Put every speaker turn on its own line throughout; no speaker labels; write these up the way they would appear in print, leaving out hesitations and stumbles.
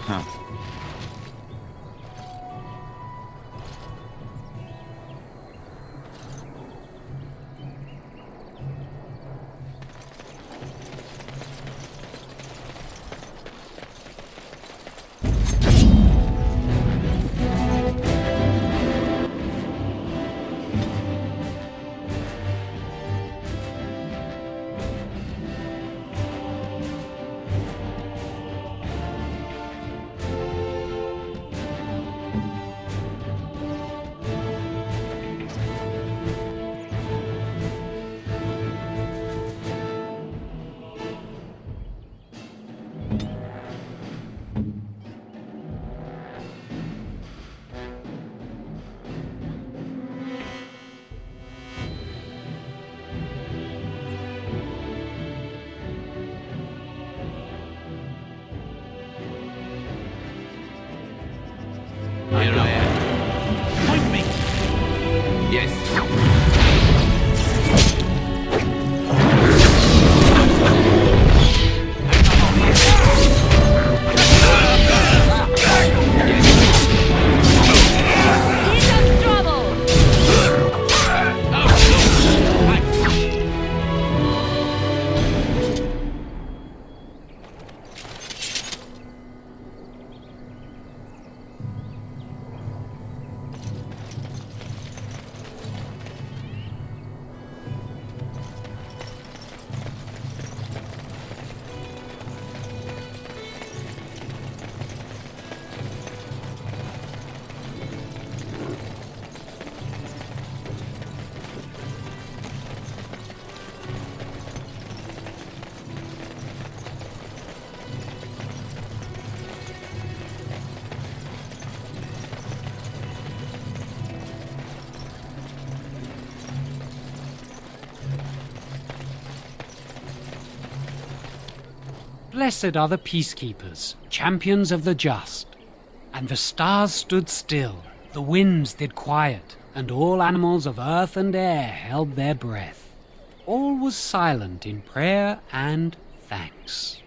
Huh.
Here I am. Point me. Yes.
Blessed are the peacekeepers, champions of the just. And the stars stood still, the winds did quiet, and all animals of earth and air held their breath. All was silent in prayer and thanks.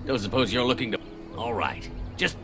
Don't suppose you're looking to... All right. Just...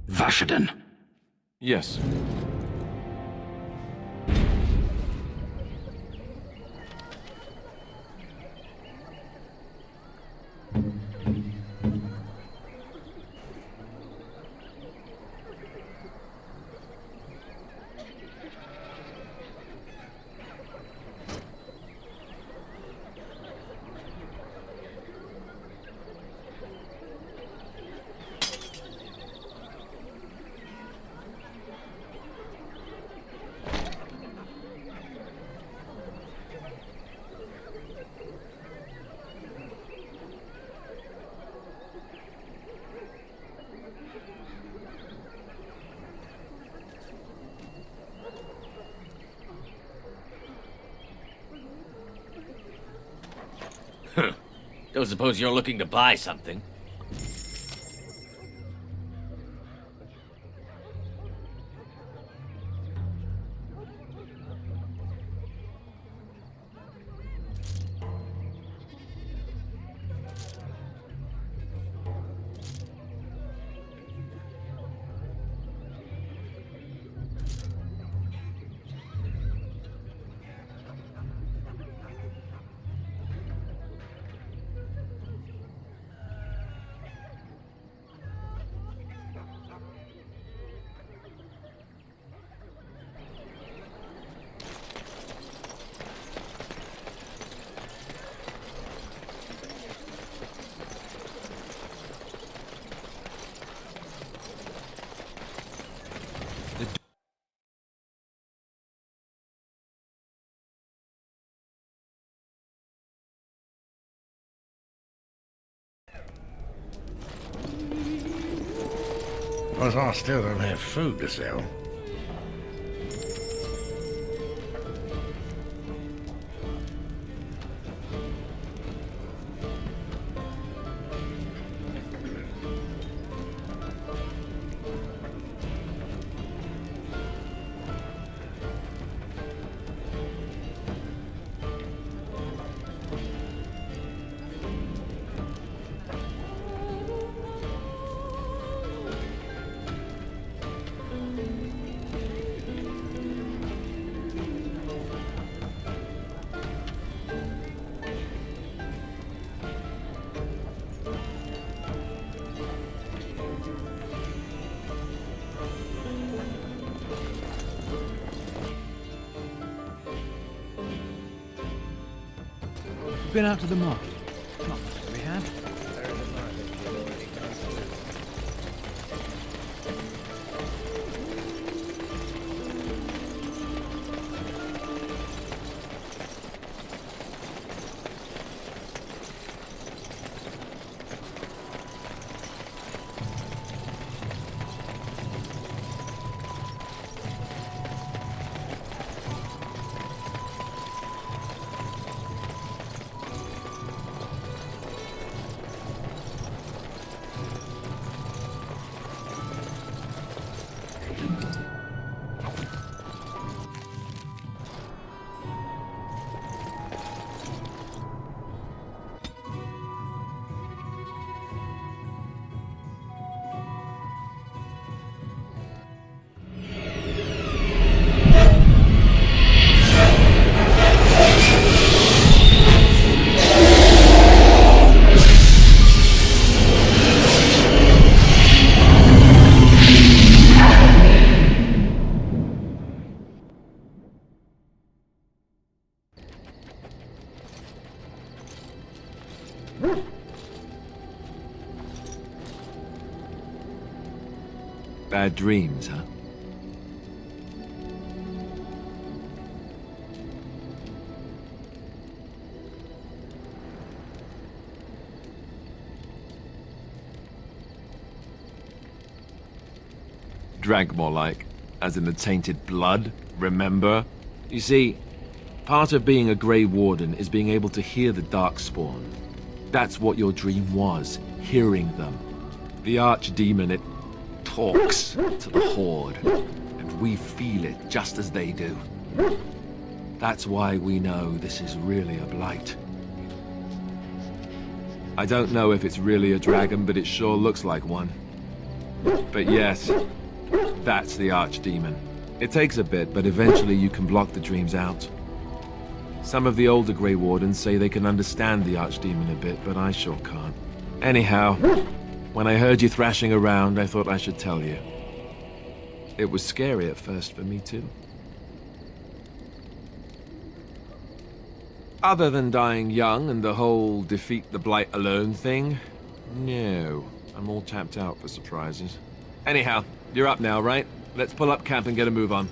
Vashaden.
Yes.
Don't suppose you're looking to buy something?
But I still don't have food to sell.
Been out to the market? Not much to be had.
Bad dreams, huh? Drank more like, as in the tainted blood, remember? You see, part of being a Grey Warden is being able to hear the Darkspawn. That's what your dream was, hearing them. The Archdemon, it talks to the Horde, and we feel it just as they do. That's why we know this is really a blight. I don't know if it's really a dragon, but it sure looks like one. But yes, that's the archdemon. It takes a bit, but eventually you can block the dreams out. Some of the older Grey Wardens say they can understand the archdemon a bit, but I sure can't. Anyhow, when I heard you thrashing around, I thought I should tell you. It was scary at first for me too. Other than dying young and the whole defeat the blight alone thing, no, I'm all tapped out for surprises. Anyhow, you're up now, right? Let's pull up camp and get a move on.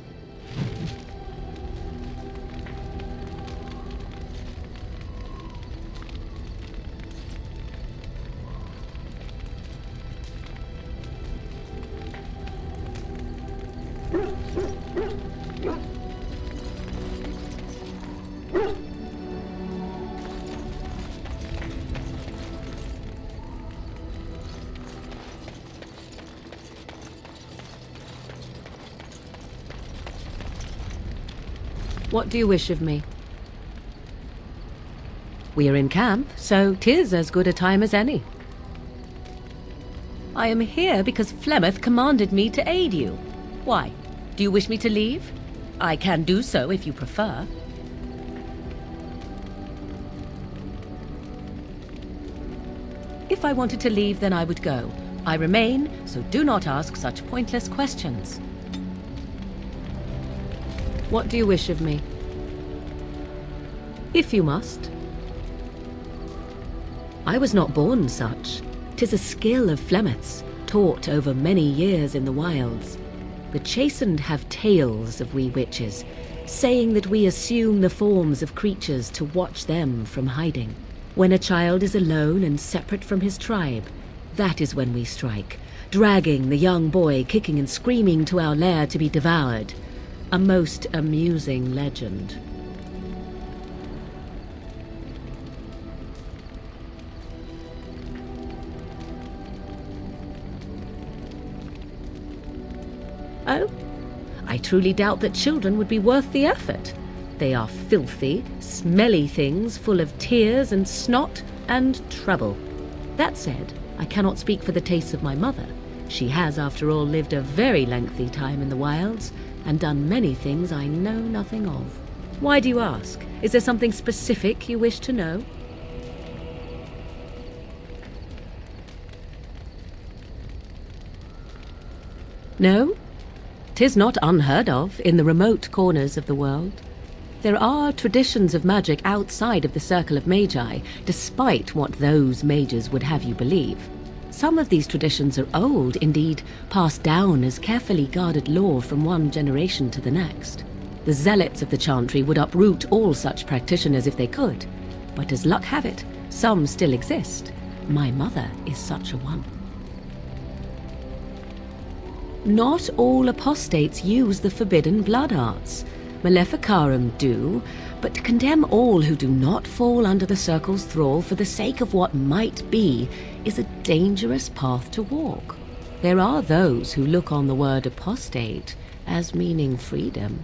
What do you wish of me? We are in camp, so 'tis as good a time as any. I am here because Flemeth commanded me to aid you. Why? Do you wish me to leave? I can do so if you prefer. If I wanted to leave, then I would go. I remain, so do not ask such pointless questions. What do you wish of me? If you must. I was not born such. 'Tis a skill of Flemeth's, taught over many years in the wilds. The chastened have tales of we witches, saying that we assume the forms of creatures to watch them from hiding. When a child is alone and separate from his tribe, that is when we strike, dragging the young boy kicking and screaming to our lair to be devoured. A most amusing legend. Oh? I truly doubt that children would be worth the effort. They are filthy, smelly things full of tears and snot and trouble. That said, I cannot speak for the tastes of my mother. She has, after all, lived a very lengthy time in the wilds, and done many things I know nothing of. Why do you ask? Is there something specific you wish to know? No? 'Tis not unheard of in the remote corners of the world. There are traditions of magic outside of the circle of magi, despite what those mages would have you believe. Some of these traditions are old, indeed, passed down as carefully guarded lore from one generation to the next. The zealots of the chantry would uproot all such practitioners if they could, but as luck have it, some still exist. My mother is such a one. Not all apostates use the forbidden blood arts. Maleficarum do, but to condemn all who do not fall under the circle's thrall for the sake of what might be is a dangerous path to walk. There are those who look on the word apostate as meaning freedom.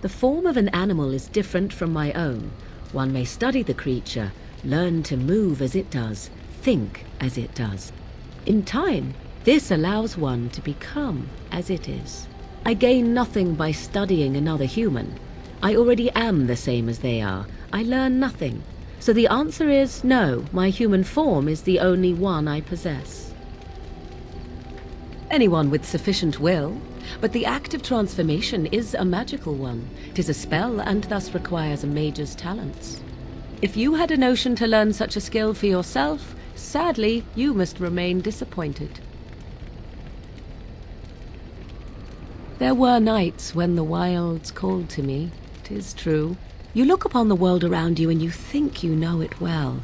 The form of an animal is different from my own. One may study the creature, learn to move as it does, think as it does. In time, this allows one to become as it is. I gain nothing by studying another human. I already am the same as they are. I learn nothing. So the answer is no, my human form is the only one I possess. Anyone with sufficient will, but the act of transformation is a magical one. 'Tis a spell and thus requires a mage's talents. If you had a notion to learn such a skill for yourself, sadly, you must remain disappointed. There were nights when the wilds called to me, 'tis true. You look upon the world around you and you think you know it well.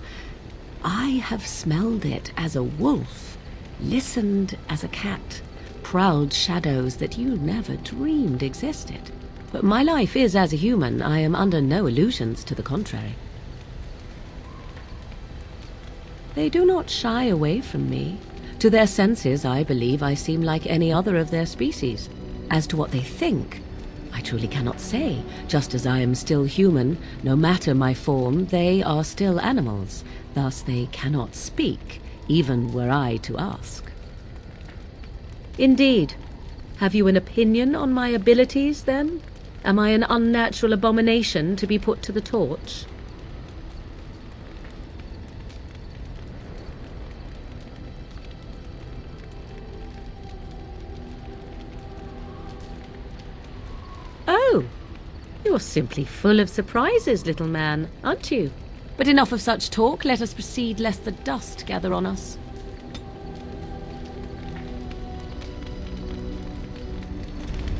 I have smelled it as a wolf, listened as a cat, prowled shadows that you never dreamed existed. But my life is as a human. I am under no illusions to the contrary. They do not shy away from me. To their senses, I believe I seem like any other of their species. As to what they think, I truly cannot say. Just as I am still human, no matter my form, they are still animals. Thus they cannot speak, even were I to ask. Indeed. Have you an opinion on my abilities, then? Am I an unnatural abomination to be put to the torch? Oh, you're simply full of surprises, little man, aren't you? But enough of such talk. Let us proceed, lest the dust gather on us.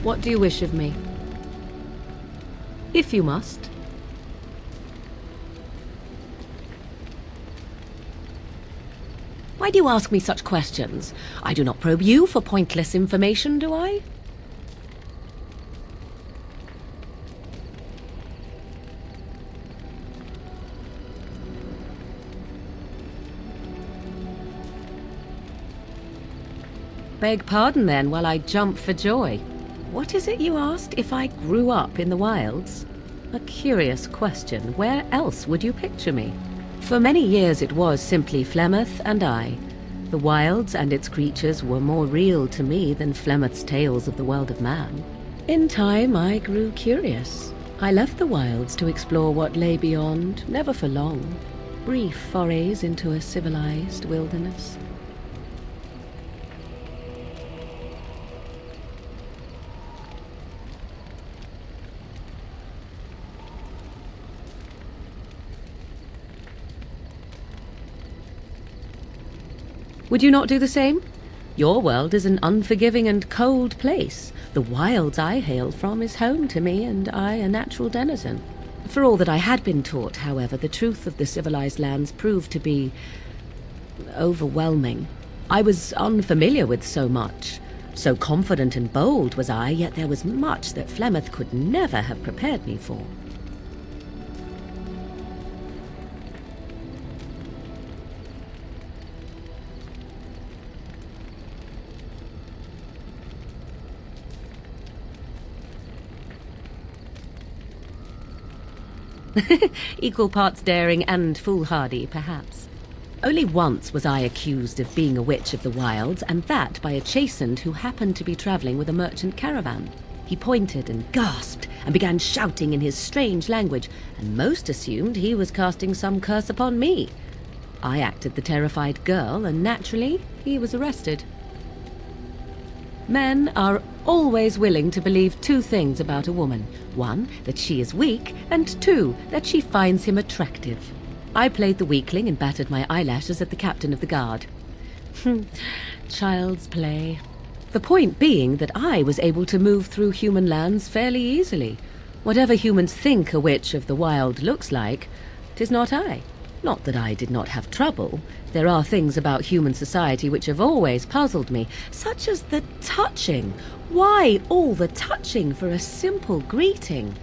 What do you wish of me? If you must. Why do you ask me such questions? I do not probe you for pointless information, do I? Beg pardon, then, while I jump for joy. What is it you asked? If I grew up in the wilds? A curious question. Where else would you picture me? For many years it was simply Flemeth and I. The wilds and its creatures were more real to me than Flemeth's tales of the world of man. In time I grew curious. I left the wilds to explore what lay beyond, never for long. Brief forays into a civilized wilderness. Would you not do the same? Your world is an unforgiving and cold place. The wilds I hail from is home to me, and I a natural denizen. For all that I had been taught, however, the truth of the civilized lands proved to be overwhelming. I was unfamiliar with so much. So confident and bold was I, yet there was much that Flemeth could never have prepared me for. Equal parts daring and foolhardy, perhaps. Only once was I accused of being a witch of the wilds, and that by a chastened who happened to be travelling with a merchant caravan. He pointed and gasped and began shouting in his strange language, and most assumed he was casting some curse upon me. I acted the terrified girl, and naturally he was arrested. Men are always willing to believe two things about a woman. One, that she is weak, and two, that she finds him attractive. I played the weakling and battered my eyelashes at the captain of the guard. Child's play. The point being that I was able to move through human lands fairly easily. Whatever humans think a witch of the wild looks like, 'tis not I. Not that I did not have trouble. There are things about human society which have always puzzled me, such as the touching. Why all the touching for a simple greeting?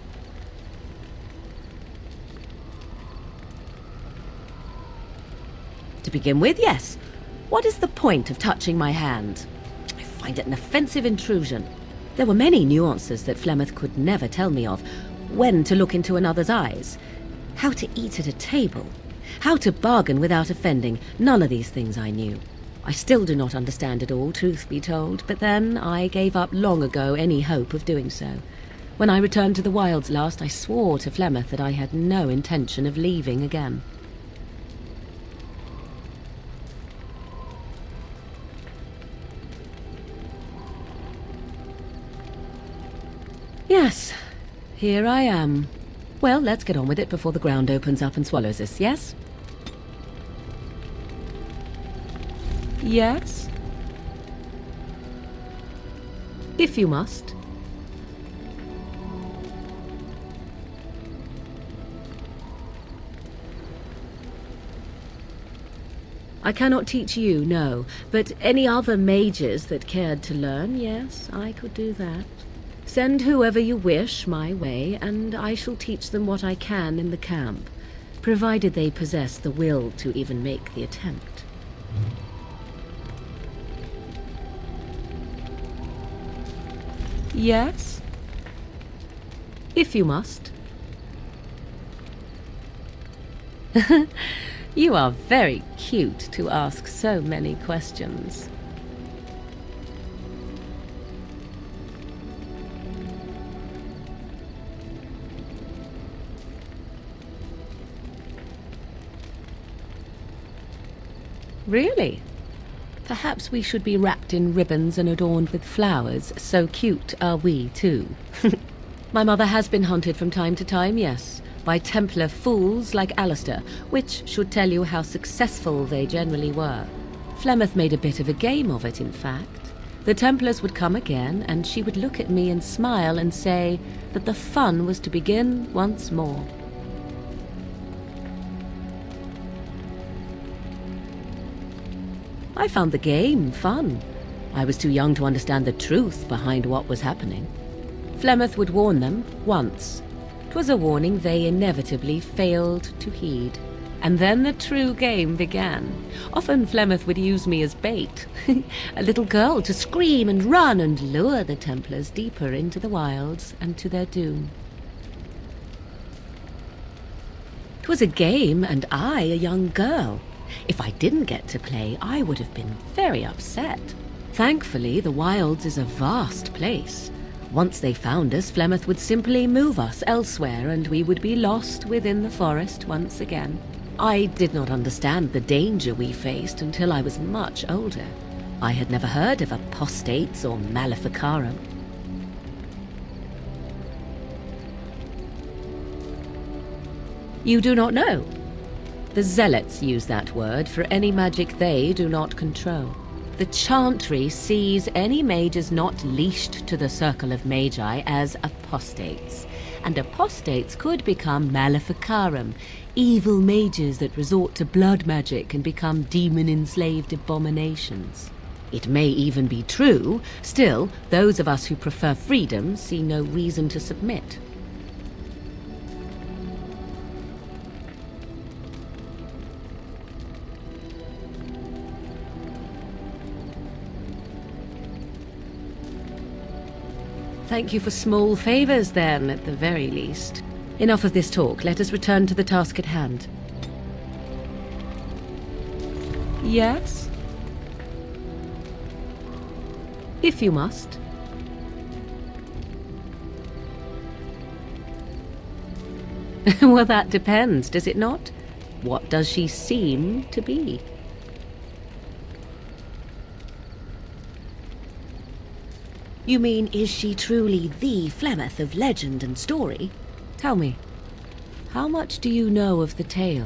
To begin with, yes. What is the point of touching my hand? I find it an offensive intrusion. There were many nuances that Flemeth could never tell me of. When to look into another's eyes. How to eat at a table. How to bargain without offending. None of these things I knew. I still do not understand it all, truth be told, but then I gave up long ago any hope of doing so. When I returned to the wilds last, I swore to Flemeth that I had no intention of leaving again. Yes, here I am. Well, let's get on with it before the ground opens up and swallows us, yes? Yes? If you must. I cannot teach you, no, but any other mages that cared to learn, yes, I could do that. Send whoever you wish my way, and I shall teach them what I can in the camp, provided they possess the will to even make the attempt. Yes? If you must. You are very cute to ask so many questions. Really? Perhaps we should be wrapped in ribbons and adorned with flowers. So cute are we, too. My mother has been hunted from time to time, yes, by Templar fools like Alistair, which should tell you how successful they generally were. Flemeth made a bit of a game of it, in fact. The Templars would come again, and she would look at me and smile and say that the fun was to begin once more. I found the game fun. I was too young to understand the truth behind what was happening. Flemeth would warn them once. 'Twas a warning they inevitably failed to heed. And then the true game began. Often Flemeth would use me as bait. A little girl to scream and run and lure the Templars deeper into the wilds and to their doom. 'Twas a game, and I a young girl. If I didn't get to play, I would have been very upset. Thankfully, the wilds is a vast place. Once they found us, Flemeth would simply move us elsewhere, and we would be lost within the forest once again. I did not understand the danger we faced until I was much older. I had never heard of apostates or maleficarum. You do not know? The Zealots use that word for any magic they do not control. The Chantry sees any mages not leashed to the Circle of Magi as apostates, and apostates could become maleficarum, evil mages that resort to blood magic and become demon-enslaved abominations. It may even be true, still, those of us who prefer freedom see no reason to submit. Thank you for small favors, then, at the very least. Enough of this talk. Let us return to the task at hand. Yes? If you must. Well, that depends, does it not? What does she seem to be? You mean, is she truly the Flemeth of legend and story? Tell me, how much do you know of the tale?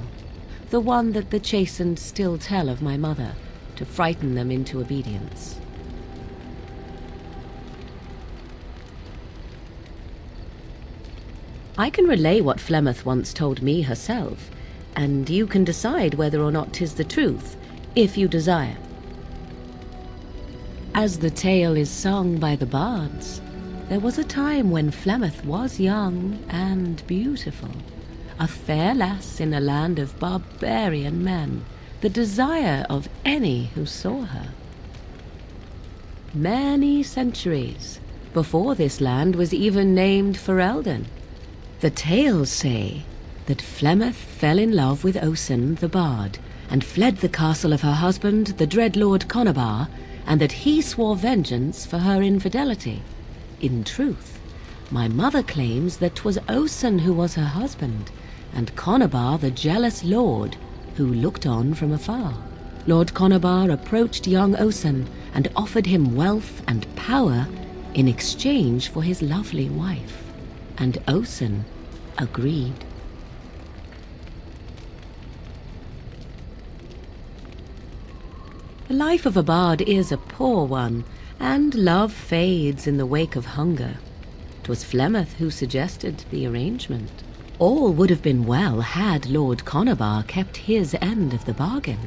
The one that the chastened still tell of my mother, to frighten them into obedience. I can relay what Flemeth once told me herself, and you can decide whether or not 'tis the truth, if you desire. As the tale is sung by the bards, there was a time when Flemeth was young and beautiful, a fair lass in a land of barbarian men, the desire of any who saw her. Many centuries before this land was even named Ferelden, the tales say that Flemeth fell in love with Osen the bard, and fled the castle of her husband, the dread Lord Conabar, and that he swore vengeance for her infidelity. In truth, my mother claims that 'twas Osen who was her husband, and Conabar the jealous lord who looked on from afar. Lord Conabar approached young Osen and offered him wealth and power in exchange for his lovely wife, and Osen agreed. The life of a bard is a poor one, and love fades in the wake of hunger. 'Twas Flemeth who suggested the arrangement. All would have been well had Lord Conabar kept his end of the bargain.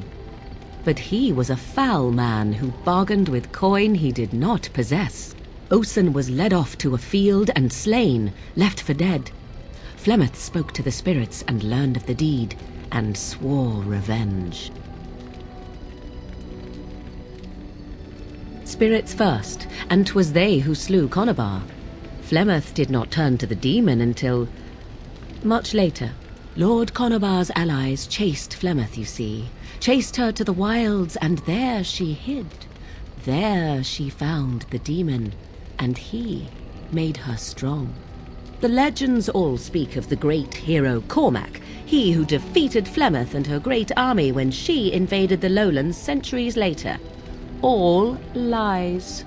But he was a foul man who bargained with coin he did not possess. Osen was led off to a field and slain, left for dead. Flemeth spoke to the spirits and learned of the deed, and swore revenge. Spirits first, and 'twas they who slew Conabar. Flemeth did not turn to the demon until much later. Lord Conobar's allies chased Flemeth, you see. Chased her to the wilds, and there she hid. There she found the demon, and he made her strong. The legends all speak of the great hero Cormac, he who defeated Flemeth and her great army when she invaded the lowlands centuries later. All lies.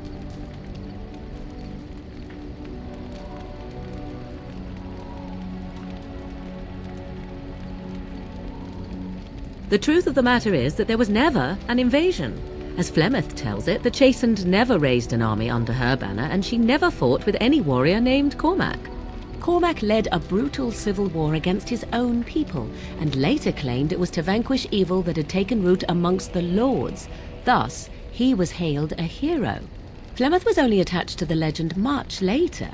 The truth of the matter is that there was never an invasion. As Flemeth tells it, the Chastened never raised an army under her banner, and she never fought with any warrior named Cormac. Cormac led a brutal civil war against his own people, and later claimed it was to vanquish evil that had taken root amongst the lords. Thus, he was hailed a hero. Flemeth was only attached to the legend much later.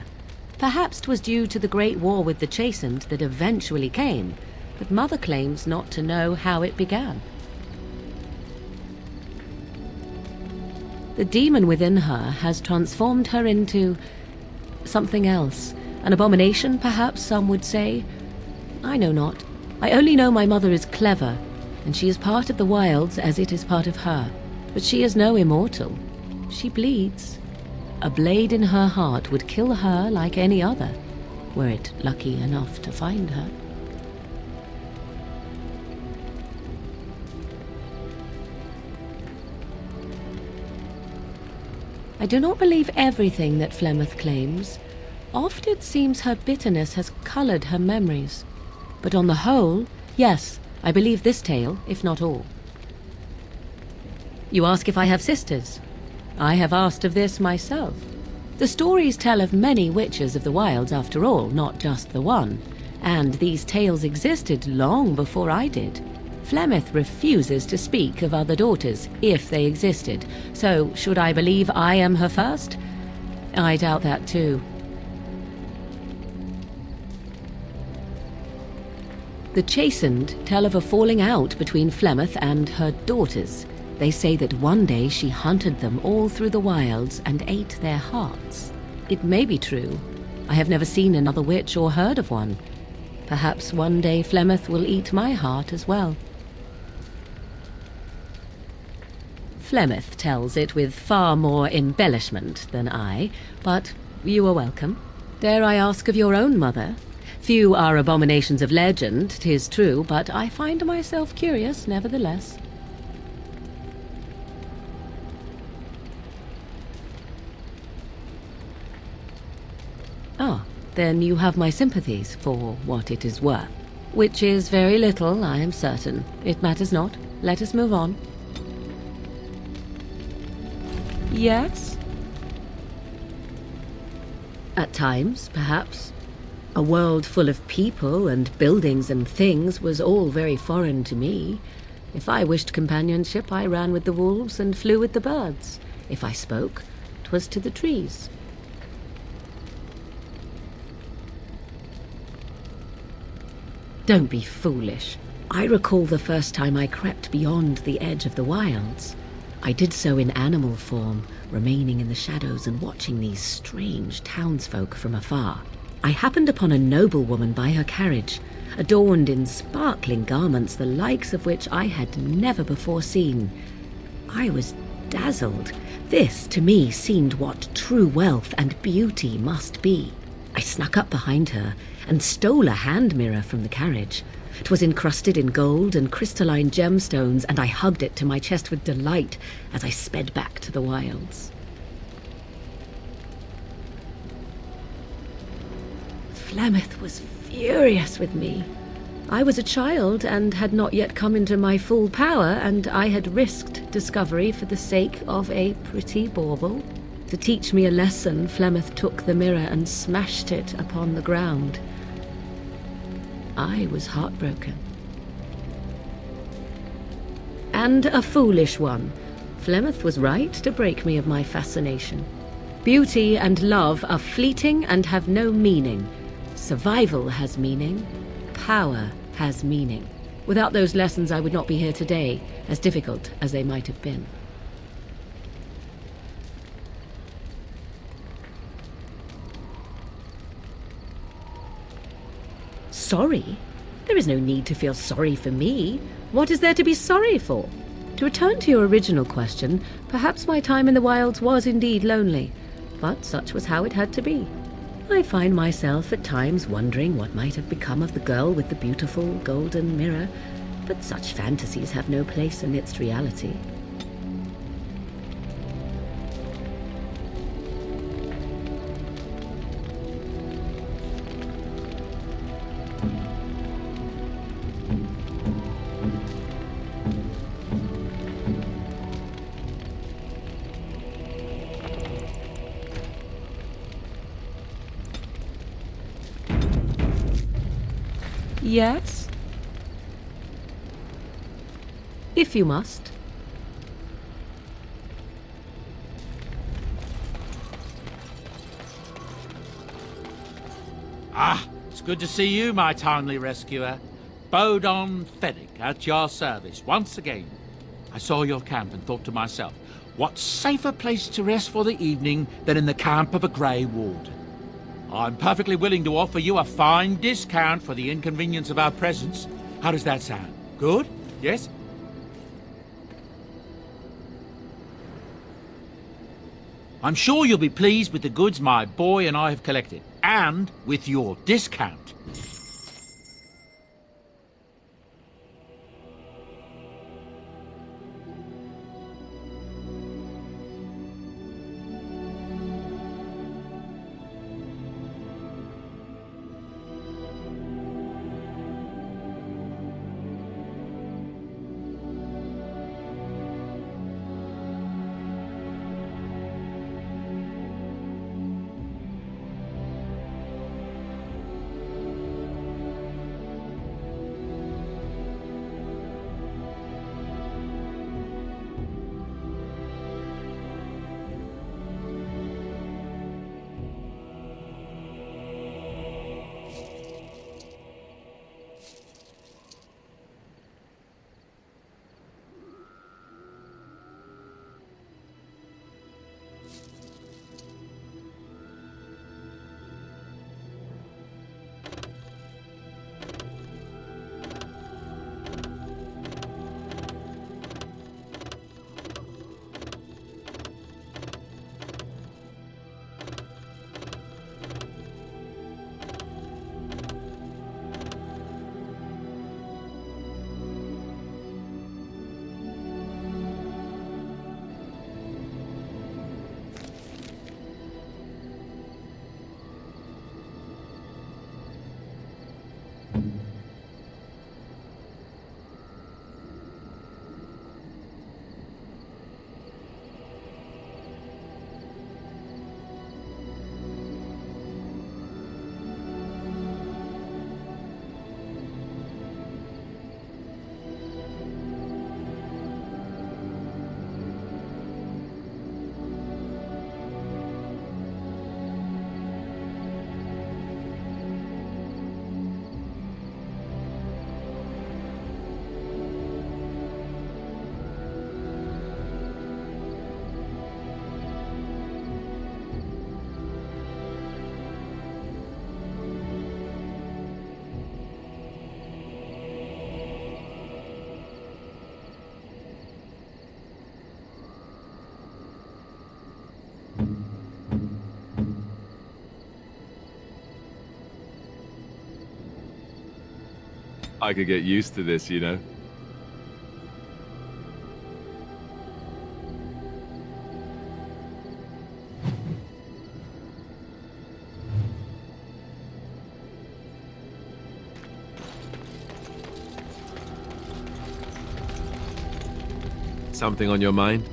Perhaps 'twas due to the great war with the Chastened that eventually came, but Mother claims not to know how it began. The demon within her has transformed her into something else. An abomination, perhaps some would say. I know not. I only know my mother is clever, and she is part of the wilds as it is part of her. But she is no immortal. She bleeds. A blade in her heart would kill her like any other, were it lucky enough to find her. I do not believe everything that Flemeth claims. Oft it seems her bitterness has coloured her memories. But on the whole, yes, I believe this tale, if not all. You ask if I have sisters. I have asked of this myself. The stories tell of many witches of the wilds after all, not just the one. And these tales existed long before I did. Flemeth refuses to speak of other daughters, if they existed. So, should I believe I am her first? I doubt that too. The Chastened tell of a falling out between Flemeth and her daughters. They say that one day she hunted them all through the wilds and ate their hearts. It may be true. I have never seen another witch or heard of one. Perhaps one day Flemeth will eat my heart as well. Flemeth tells it with far more embellishment than I, but you are welcome. Dare I ask of your own mother? Few are abominations of legend, 'tis true, but I find myself curious nevertheless. Ah, then you have my sympathies for what it is worth. Which is very little, I am certain. It matters not. Let us move on. Yes? At times, perhaps. A world full of people and buildings and things was all very foreign to me. If I wished companionship, I ran with the wolves and flew with the birds. If I spoke, 'twas to the trees. Don't be foolish. I recall the first time I crept beyond the edge of the wilds. I did so in animal form, remaining in the shadows and watching these strange townsfolk from afar. I happened upon a noblewoman by her carriage, adorned in sparkling garments the likes of which I had never before seen. I was dazzled. This, to me, seemed what true wealth and beauty must be. I snuck up behind her and stole a hand mirror from the carriage. 'Twas encrusted in gold and crystalline gemstones, and I hugged it to my chest with delight as I sped back to the wilds. Flemeth was furious with me. I was a child and had not yet come into my full power, and I had risked discovery for the sake of a pretty bauble. To teach me a lesson, Flemeth took the mirror and smashed it upon the ground. I was heartbroken. And a foolish one. Flemeth was right to break me of my fascination. Beauty and love are fleeting and have no meaning. Survival has meaning. Power has meaning. Without those lessons, I would not be here today, as difficult as they might have been. Sorry? There is no need to feel sorry for me. What is there to be sorry for? To return to your original question, perhaps my time in the wilds was indeed lonely, but such was how it had to be. I find myself at times wondering what might have become of the girl with the beautiful golden mirror, but such fantasies have no place amidst reality. Yes? If you must.
Ah, it's good to see you, my timely rescuer. Bodon Fennec at your service once again. I saw your camp and thought to myself, what safer place to rest for the evening than in the camp of a Grey Warden? I'm perfectly willing to offer you a fine discount for the inconvenience of our presence. How does that sound? Good? Yes? I'm sure you'll be pleased with the goods my boy and I have collected, and with your discount.
I could get used to this, you know. Something on your mind?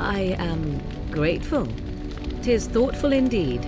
I am grateful. 'Tis thoughtful indeed.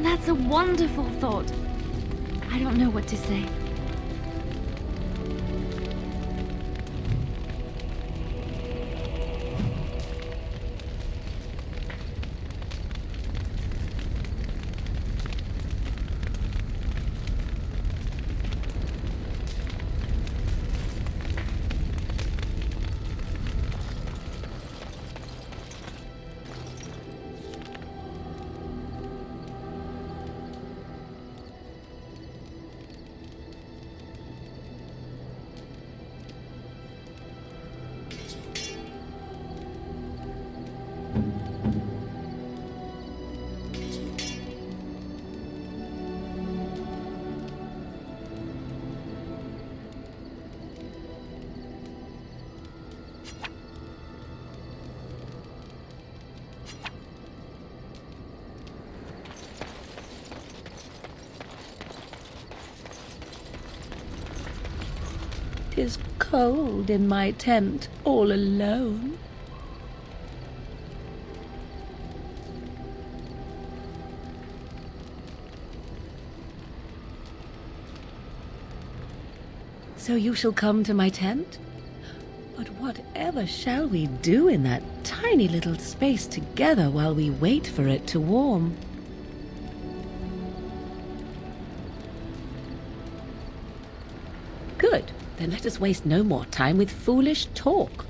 That's a wonderful thought. I don't know what to say.
Tis cold in my tent, all alone. So you shall come to my tent? But whatever shall we do in that tiny little space together while we wait for it to warm? Good. Then let us waste no more time with foolish talk.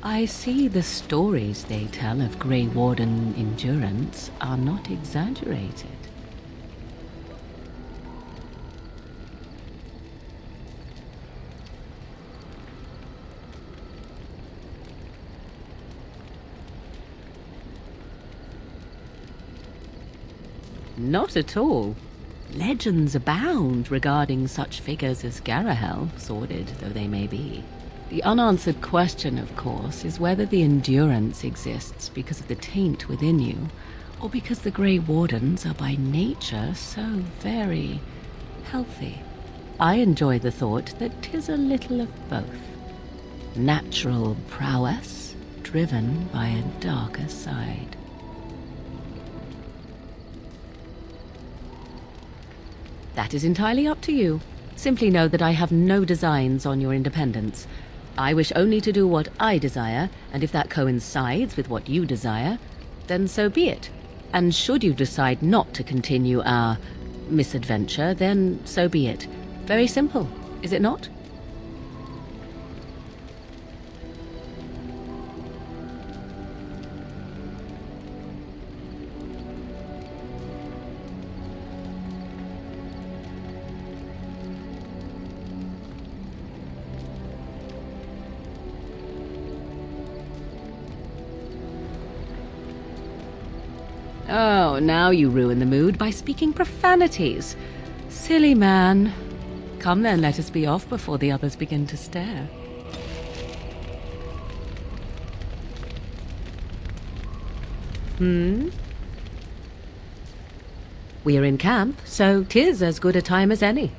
I see the stories they tell of Grey Warden endurance are not exaggerated. Not at all. Legends abound regarding such figures as Garahel, sordid though they may be. The unanswered question, of course, is whether the endurance exists because of the taint within you, or because the Grey Wardens are by nature so very healthy. I enjoy the thought that 'tis a little of both. Natural prowess, driven by a darker side. That is entirely up to you. Simply know that I have no designs on your independence. I wish only to do what I desire, and if that coincides with what you desire, then so be it. And should you decide not to continue our misadventure, then so be it. Very simple, is it not? Oh, now you ruin the mood by speaking profanities. Silly man. Come then, let us be off before the others begin to stare. We are in camp, so 'tis as good a time as any.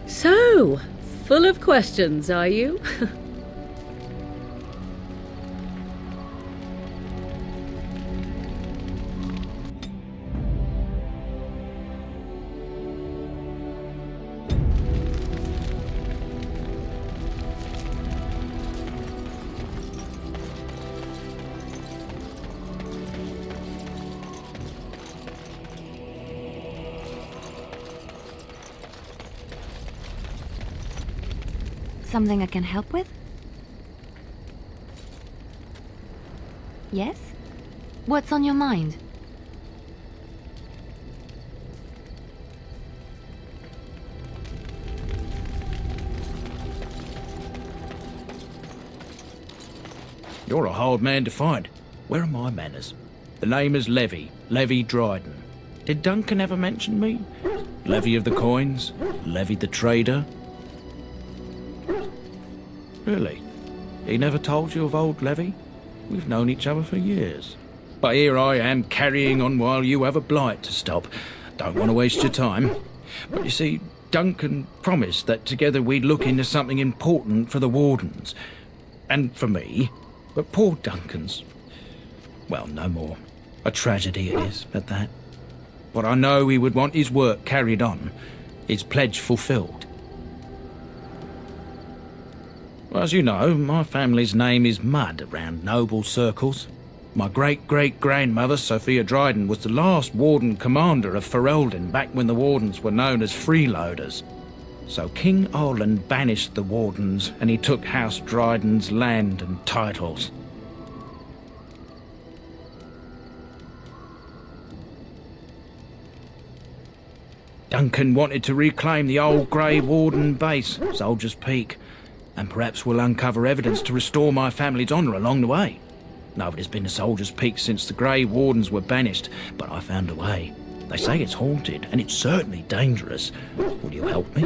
So, full of questions, are you?
Something I can help with? Yes? What's on your mind?
You're a hard man to find. Where are my manners? The name is Levy Dryden. Did Duncan ever mention me? Levy of the coins? Levy the trader? Really? He never told you of old Levy? We've known each other for years. But here I am carrying on while you have a blight to stop. Don't want to waste your time. But you see, Duncan promised that together we'd look into something important for the Wardens. And for me. But poor Duncan's... well, no more. A tragedy it is, at that. But I know he would want his work carried on. His pledge fulfilled. As you know, my family's name is mud around noble circles. My great-great-grandmother, Sophia Dryden, was the last Warden Commander of Ferelden back when the Wardens were known as freeloaders. So King Orland banished the Wardens and he took House Dryden's land and titles. Duncan wanted to reclaim the old Grey Warden base, Soldier's Peak. And perhaps we'll uncover evidence to restore my family's honour along the way. Nobody's been to Soldier's Peak since the Grey Wardens were banished, but I found a way. They say it's haunted, and it's certainly dangerous. Will you help me?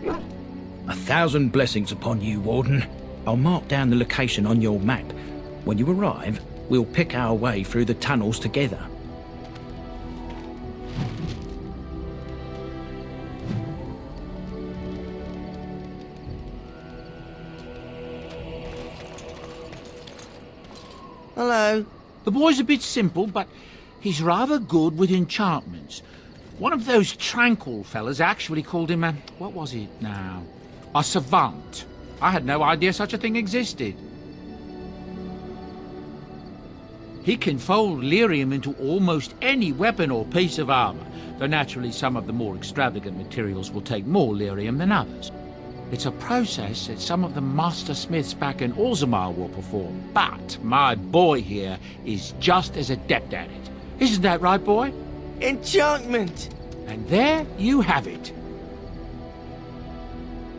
1,000 blessings upon you, Warden. I'll mark down the location on your map. When you arrive, we'll pick our way through the tunnels together.
Hello.
The boy's a bit simple, but he's rather good with enchantments. One of those tranquil fellas actually called him what was it now? A savant. I had no idea such a thing existed. He can fold lyrium into almost any weapon or piece of armor, though naturally some of the more extravagant materials will take more lyrium than others. It's a process that some of the master smiths back in Orzammar will perform, but my boy here is just as adept at it. Isn't that right, boy?
Enchantment!
And there you have it.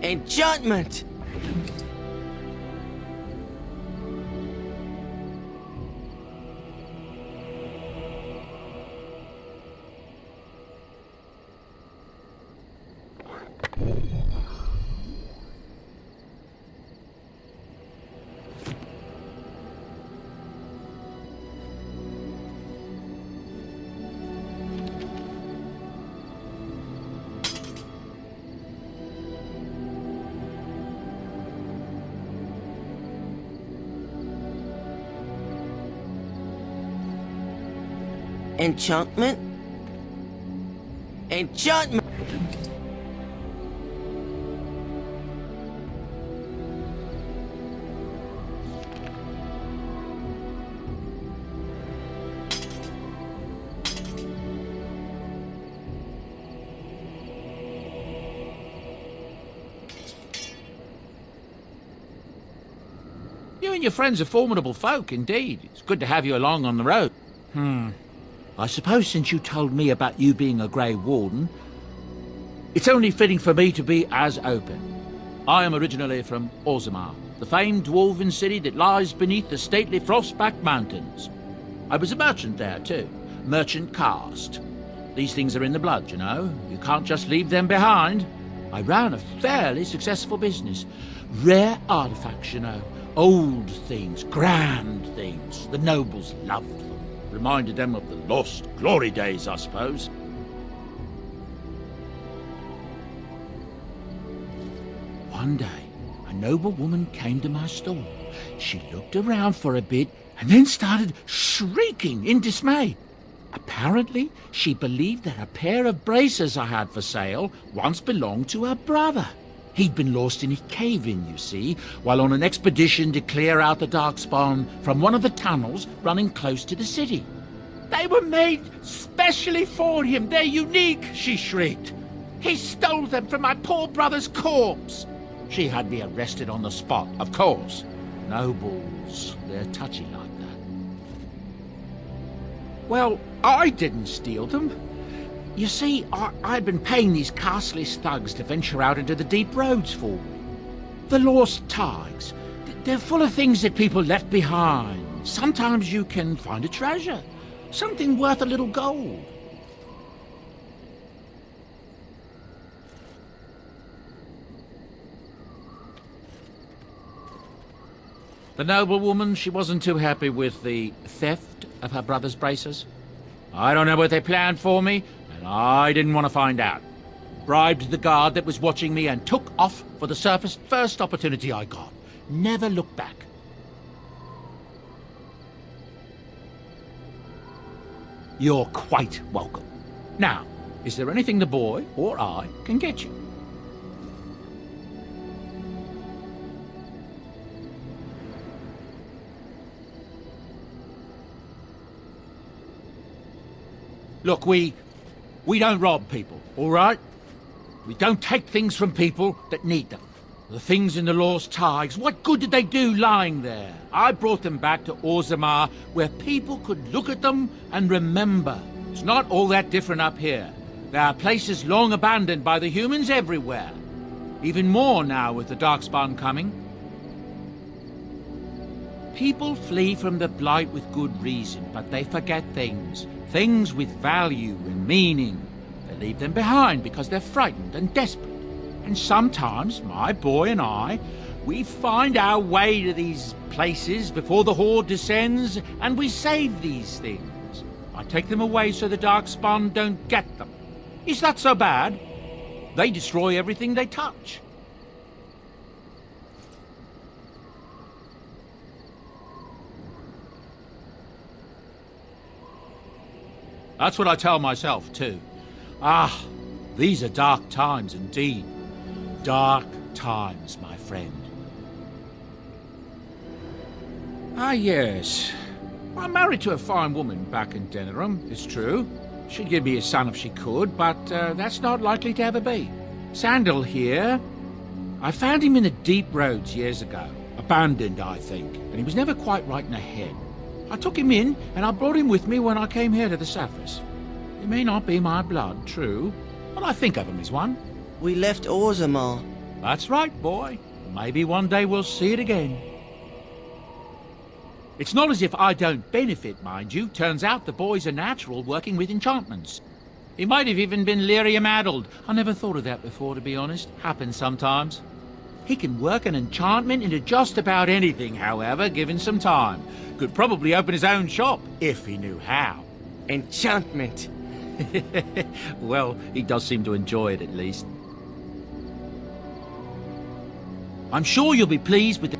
Enchantment! Enchantment? Enchantment!
You and your friends are formidable folk, indeed. It's good to have you along on the road. I suppose since you told me about you being a Grey Warden, it's only fitting for me to be as open. I am originally from Orzammar, the famed dwarven city that lies beneath the stately Frostback Mountains. I was a merchant there, too. Merchant caste. These things are in the blood, you know. You can't just leave them behind. I ran a fairly successful business. Rare artifacts, you know. Old things, grand things. The nobles loved them. Reminded them of the lost glory days, I suppose. One day, a noble woman came to my store. She looked around for a bit and then started shrieking in dismay. Apparently, she believed that a pair of braces I had for sale once belonged to her brother. He'd been lost in a cave-in, you see, while on an expedition to clear out the Darkspawn from one of the tunnels running close to the city. They were made specially for him. They're unique, she shrieked. He stole them from my poor brother's corpse. She had me arrested on the spot, of course. Nobles, they're touchy like that. Well, I didn't steal them. You see, I'd been paying these castless thugs to venture out into the deep roads for me. The lost tides. They're full of things that people left behind. Sometimes you can find a treasure. Something worth a little gold. The noblewoman, she wasn't too happy with the theft of her brother's braces. I don't know what they planned for me, and I didn't want to find out. Bribed the guard that was watching me and took off for the surface first opportunity I got. Never looked back. You're quite welcome. Now, is there anything the boy or I can get you? Look, we don't rob people, all right? We don't take things from people that need them. The things in the lost tides, what good did they do lying there? I brought them back to Orzammar, where people could look at them and remember. It's not all that different up here. There are places long abandoned by the humans everywhere. Even more now with the Darkspawn coming. People flee from the Blight with good reason, but they forget things. Things with value and meaning. They leave them behind because they're frightened and desperate. And sometimes my boy and I, we find our way to these places before the Horde descends, and we save these things. I take them away so the Darkspawn don't get them. Is that so bad? They destroy everything they touch. That's what I tell myself, too. Ah, these are dark times indeed. Dark times, my friend. Ah, yes. I'm married to a fine woman back in Denerim, it's true. She'd give me a son if she could, but that's not likely to ever be. Sandal here. I found him in the deep roads years ago. Abandoned, I think, and he was never quite right in the head. I took him in, and I brought him with me when I came here to the surface. He may not be my blood, true, but I think of him as one.
We left Orzammar.
That's right, boy. Maybe one day we'll see it again. It's not as if I don't benefit, mind you. Turns out the boy's a natural working with enchantments. He might have even been lyrium-addled. I never thought of that before, to be honest. Happens sometimes. He can work an enchantment into just about anything, however, given some time. Could probably open his own shop, if he knew how.
Enchantment.
Well, he does seem to enjoy it, at least. I'm sure you'll be pleased with the...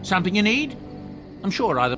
Something you need? I'm sure either...